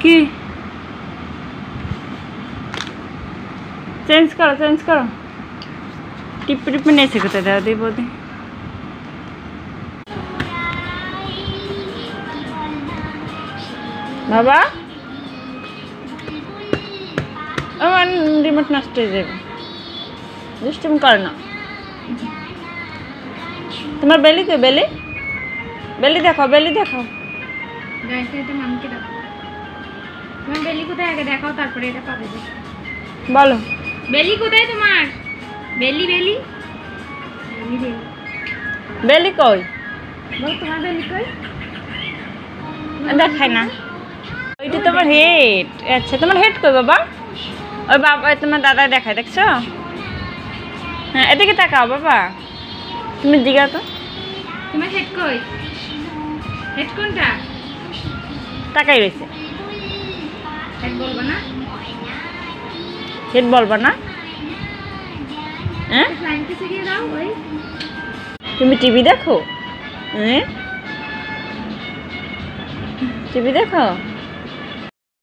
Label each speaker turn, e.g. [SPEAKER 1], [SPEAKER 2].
[SPEAKER 1] কি চেঞ্জ করো টিপ नहीं सकते दादी बोदी बाबा আমার রিমোট নষ্ট হয়ে যাবে দুষ্টুমি কর না তোমার বেলি কই বেলি দেখাও
[SPEAKER 2] গাইস এটা মামকে দাও তোমার বেলি কোথায় আগে দেখাও তারপরে এটা পাবে
[SPEAKER 1] বলো
[SPEAKER 2] বেলি কোথায় তোমার বেলি
[SPEAKER 1] কই
[SPEAKER 2] বল তোমার বেলি কই
[SPEAKER 1] দেখাই না ওইটা তোমার হেড আচ্ছা তোমার হেড কই বাবা ওই বাবা তোমার দাদা দেখায় দেখছো হ্যাঁ এদিকে তাকাও বাবা তুমি জিগাও তো
[SPEAKER 2] তোমার হেড কই হেড কোনটা
[SPEAKER 1] তাকাই রয়েছে
[SPEAKER 2] হেড বলবা না
[SPEAKER 1] হেড বলবা না হ্যাঁ
[SPEAKER 2] লাইন কিছু দিয়ে দাও ওই
[SPEAKER 1] তুমি টিভি দেখো হ্যাঁ টিভি দেখো